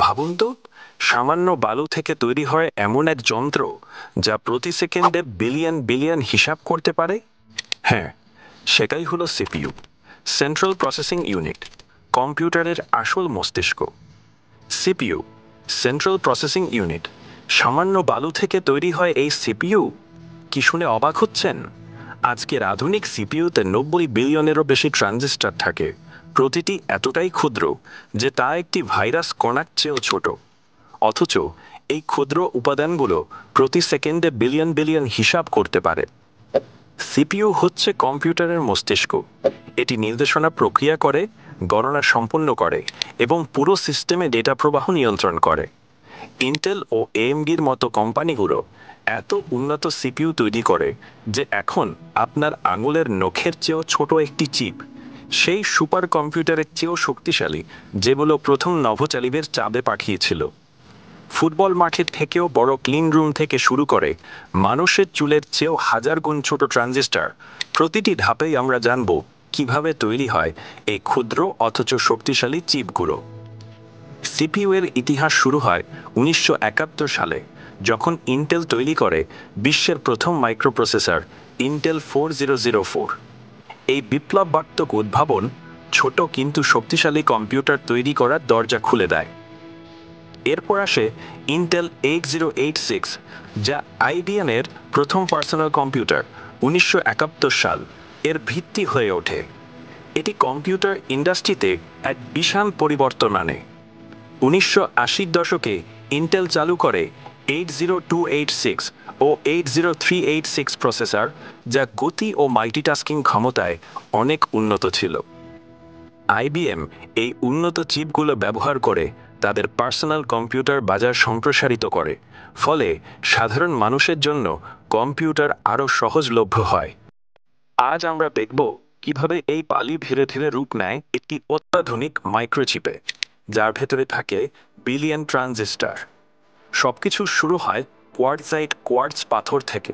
ভাবুন তো, সামান্য বালু থেকে তৈরি হয় এমন এক যন্ত্র যা প্রতি সেকেন্ডে বিলিয়ন বিলিয়ন হিসাব করতে পারে। হ্যাঁ, সেটাই হলো সিপিইউ, সেন্ট্রাল প্রসেসিং ইউনিট, কম্পিউটারের আসল মস্তিষ্ক। সিপিইউ, সেন্ট্রাল প্রসেসিং ইউনিট, সামান্য বালু থেকে তৈরি হয় এই সিপিইউ। কি শুনে অবাক হচ্ছেন? আজকের আধুনিক সিপিইউতে 90 বিলিয়নেরও বেশি ট্রানজিস্টর থাকে। প্রতিটি এতটাই ক্ষুদ্র যে তা একটি ভাইরাস কণার চেয়েও ছোট। অথচ এই ক্ষুদ্র উপাদানগুলো প্রতি সেকেন্ডে বিলিয়ন বিলিয়ন হিসাব করতে পারে। সিপিইউ হচ্ছে কম্পিউটারের মস্তিষ্ক। এটি নির্দেশনা প্রক্রিয়া করে, গণনা সম্পন্ন করে এবং পুরো সিস্টেমে ডেটা প্রবাহ নিয়ন্ত্রণ করে। ইন্টেল ও এএমডির মতো কোম্পানিগুলো এত উন্নত সিপিইউ তৈরি করে যে এখন আপনার আঙুলের নখের চেয়েও ছোট একটি চিপ সেই সুপার কম্পিউটারের চেয়েও শক্তিশালী যেগুলো প্রথম নভোচারীদের চাঁদে পাঠিয়েছিল। ফুটবল মাঠের থেকেও বড় ক্লিন রুম থেকে শুরু করে মানুষের চুলের চেয়েও হাজার গুণ ছোট ট্রানজিস্টর, প্রতিটি ধাপেই আমরা জানব কিভাবে তৈরি হয় এই ক্ষুদ্র অথচ শক্তিশালী চিপগুলো। সিপিইউ এর ইতিহাস শুরু হয় 1971 সালে, যখন ইন্টেল তৈরি করে বিশ্বের প্রথম মাইক্রোপ্রসেসর ইন্টেল 4004। এই বিপ্লবাত্মক উদ্ভাবন ছোট কিন্তু শক্তিশালী কম্পিউটার তৈরি করার দরজা খুলে দেয়। এরপর আসে ইন্টেল 8086, যা আইবিএম এর প্রথম পার্সোনাল কম্পিউটার 1971 সাল এর ভিত্তি হয়ে ওঠে। এটি কম্পিউটার ইন্ডাস্ট্রিতে এক বিশাল পরিবর্তন আনে। 1980-র দশকে ইন্টেল চালু করে 80286 ও 80386 প্রসেসর, যা গতি ও মাল্টিটাস্কিং ক্ষমতায় অনেক উন্নত ছিল। আইবিএম এই উন্নত চিপগুলো ব্যবহার করে তাদের পার্সোনাল কম্পিউটার বাজার সম্প্রসারিত করে, ফলে সাধারণ মানুষের জন্য কম্পিউটার আরও সহজলভ্য হয়। আজ আমরা দেখব কিভাবে এই পালি ধীরে ধীরে রূপ নেয় একটি অত্যাধুনিক মাইক্রোচিপে, যার ভেতরে থাকে বিলিয়ন ট্রানজিস্টর। সবকিছু শুরু হয় কোয়ার্টজাইট কোয়ার্টজ পাথর থেকে।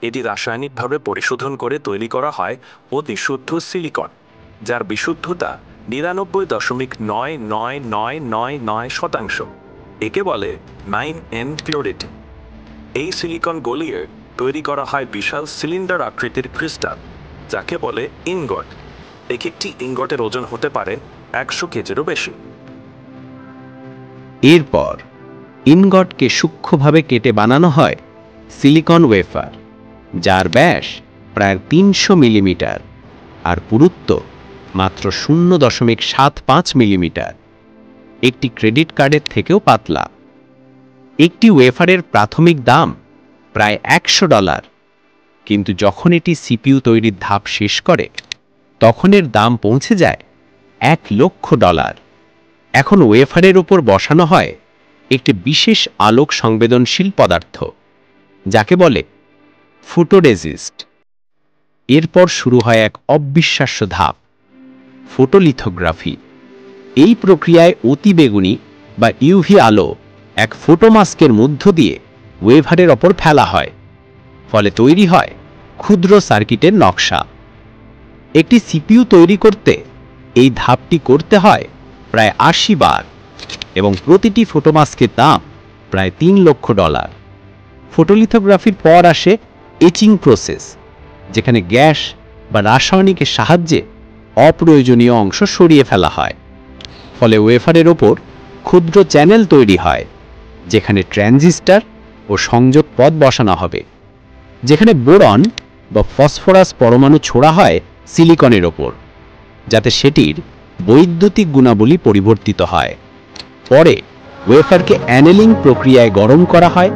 এটি রাসায়নিকভাবে পরিশোধন করে তৈরি করা হয় অতি শুদ্ধ সিলিকন, যার বিশুদ্ধতা 99.99999%। একে বলে 9N পিউরিটি। এই সিলিকন গলিয়ে তৈরি করা হয় বিশাল সিলিন্ডার আকৃতির ক্রিস্টাল, যাকে বলে ইনগট। এক একটি ইনগটের ওজন হতে পারে 100 কেজিরও বেশি। এরপর ইনগটকে সূক্ষ্মভাবে কেটে বানানো হয় সিলিকন ওয়েফার, যার ব্যাস প্রায় 300 মিলিমিটার আর পুরুত্ব মাত্র 0.75 মিলিমিটার। একটি ক্রেডিট কার্ডের থেকেও পাতলা। একটি ওয়েফারের প্রাথমিক দাম প্রায় $100, কিন্তু যখন এটি সিপিইউ তৈরির ধাপ শেষ করে তখন এর দাম পৌঁছে যায় $1,00,000। এখন ওয়েফারের উপর বসানো হয় একটি বিশেষ আলোক সংবেদনশীল পদার্থ, যাকে বলে ফটোরেজিস্ট। এরপর শুরু হয় এক অবিশ্বাস্য ধাপ, ফটোলিথোগ্রাফি। এই প্রক্রিয়ায় অতিবেগুনি বা ইউভি আলো এক ফটোমাস্কের মধ্য দিয়ে ওয়েফারের ওপর ফেলা হয়, ফলে তৈরি হয় ক্ষুদ্র সার্কিটের নকশা। একটি সিপিইউ তৈরি করতে এই ধাপটি করতে হয় প্রায় 80 বার এবং প্রতিটি ফটোমাস্কের দাম প্রায় $3,00,000। ফটোলিথোগ্রাফির পর আসে এচিং প্রসেস, যেখানে গ্যাস বা রাসায়নিকের সাহায্যে অপ্রয়োজনীয় অংশ সরিয়ে ফেলা হয়, ফলে ওয়েফারের ওপর ক্ষুদ্র চ্যানেল তৈরি হয়, যেখানে ট্রানজিস্টর ও সংযোগ পথ বসানো হবে। যেখানে বোরন বা ফসফরাস পরমাণু ছোড়া হয় সিলিকনের ওপর, যাতে সেটির বৈদ্যুতিক গুণাবলী পরিবর্তিত হয়। পরে ওয়েফারকে অ্যানেলিং প্রক্রিয়ায় গরম করা হয়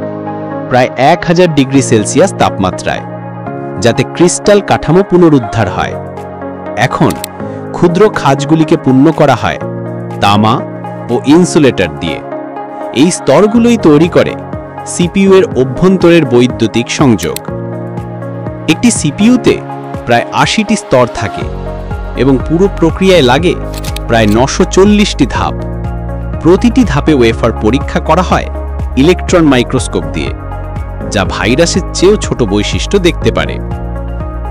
প্রায় 1000 ডিগ্রি সেলসিয়াস তাপমাত্রায়, যাতে ক্রিস্টাল কাঠামো পুনরুদ্ধার হয়। এখন ক্ষুদ্র খাঁজগুলিকে পূর্ণ করা হয় তামা ও ইনসুলেটর দিয়ে। এই স্তরগুলোই তৈরি করে সিপিইউ এর অভ্যন্তরের বৈদ্যুতিক সংযোগ। একটি সিপিইউতে প্রায় 80টি স্তর থাকে এবং পুরো প্রক্রিয়ায় লাগে প্রায় 940টি ধাপ। প্রতিটি ধাপে ওয়েফার পরীক্ষা করা হয় ইলেকট্রন মাইক্রোস্কোপ দিয়ে, যা ভাইরাসের চেয়েও ছোট বৈশিষ্ট্য দেখতে পারে।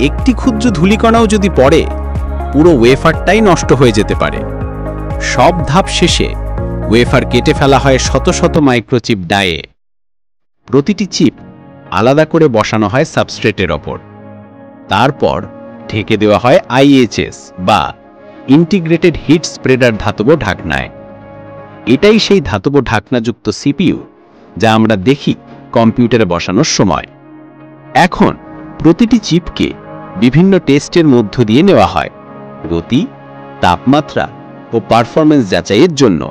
একটি ক্ষুদ্র ধূলিকণাও যদি পড়ে, পুরো ওয়েফারটাই নষ্ট হয়ে যেতে পারে। সব ধাপ শেষে ওয়েফার কেটে ফেলা হয় শত শত মাইক্রোচিপ ডায়ে। প্রতিটি চিপ আলাদা করে বসানো হয় সাবস্ট্রেটের ওপর। তারপর ঢেকে দেওয়া হয় আইএইচএস বা ইন্টিগ্রেটেড হিট স্প্রেডার ধাতব ঢাকনায়। এটাই সেই ধাতব ঢাকনাযুক্ত সিপিইউ যা আমরা দেখি কম্পিউটারে বসানোর সময়। এখন প্রতিটি চিপকে বিভিন্ন টেস্টের মধ্য দিয়ে নেওয়া হয় গতি, তাপমাত্রা ও পারফরম্যান্স যাচাইয়ের জন্য।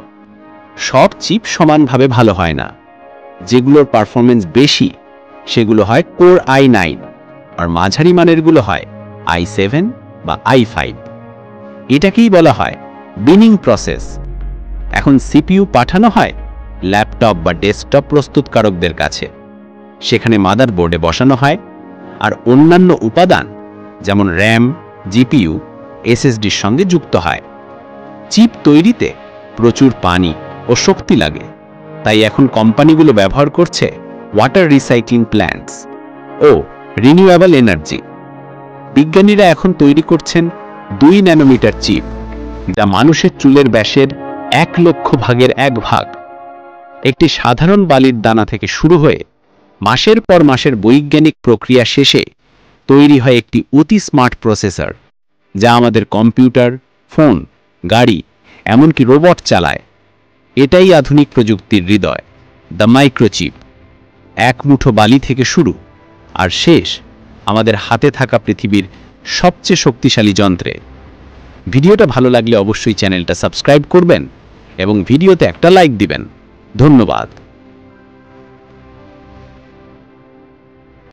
সব চিপ সমানভাবে ভালো হয় না। যেগুলোর পারফরম্যান্স বেশি সেগুলো হয় কোর i9, আর মাঝারি মানেরগুলো হয় i7 বা i5। এটাকেই বলা হয় বিনিং প্রসেস। এখন সিপিইউ পাঠানো হয় ল্যাপটপ বা ডেস্কটপ প্রস্তুতকারকদের কাছে। সেখানে মাদারবোর্ডে বসানো হয়, আর অন্যান্য উপাদান যেমন র্যাম, জিপিইউ, এসএসডির সঙ্গে যুক্ত হয়। চিপ তৈরিতে প্রচুর পানি ও শক্তি লাগে, তাই এখন কোম্পানিগুলো ব্যবহার করছে ওয়াটার রিসাইক্লিং প্ল্যান্টস ও রিনিউয়েবল এনার্জি। বিজ্ঞানীরা এখন তৈরি করছেন 2 ন্যানোমিটার চিপ, যা মানুষের চুলের ব্যাসের 1 লক্ষ ভাগের 1 ভাগ। একটি সাধারণ বালির দানা থেকে শুরু হয়ে মাসের পর মাসের বৈজ্ঞানিক প্রক্রিয়া শেষে তৈরি হয় একটি অতি স্মার্ট প্রসেসর, যা আমাদের কম্পিউটার, ফোন, গাড়ি, এমনকি রোবট চালায়। এটাই আধুনিক প্রযুক্তির হৃদয়, দ্য মাইক্রোচিপ। এক মুঠো বালি থেকে শুরু, আর শেষ আমাদের হাতে থাকা পৃথিবীর সবচেয়ে শক্তিশালী যন্ত্রে। ভিডিওটা ভালো লাগলে অবশ্যই চ্যানেলটা সাবস্ক্রাইব করবেন এবং ভিডিওতে একটা লাইক দিবেন। ধন্যবাদ।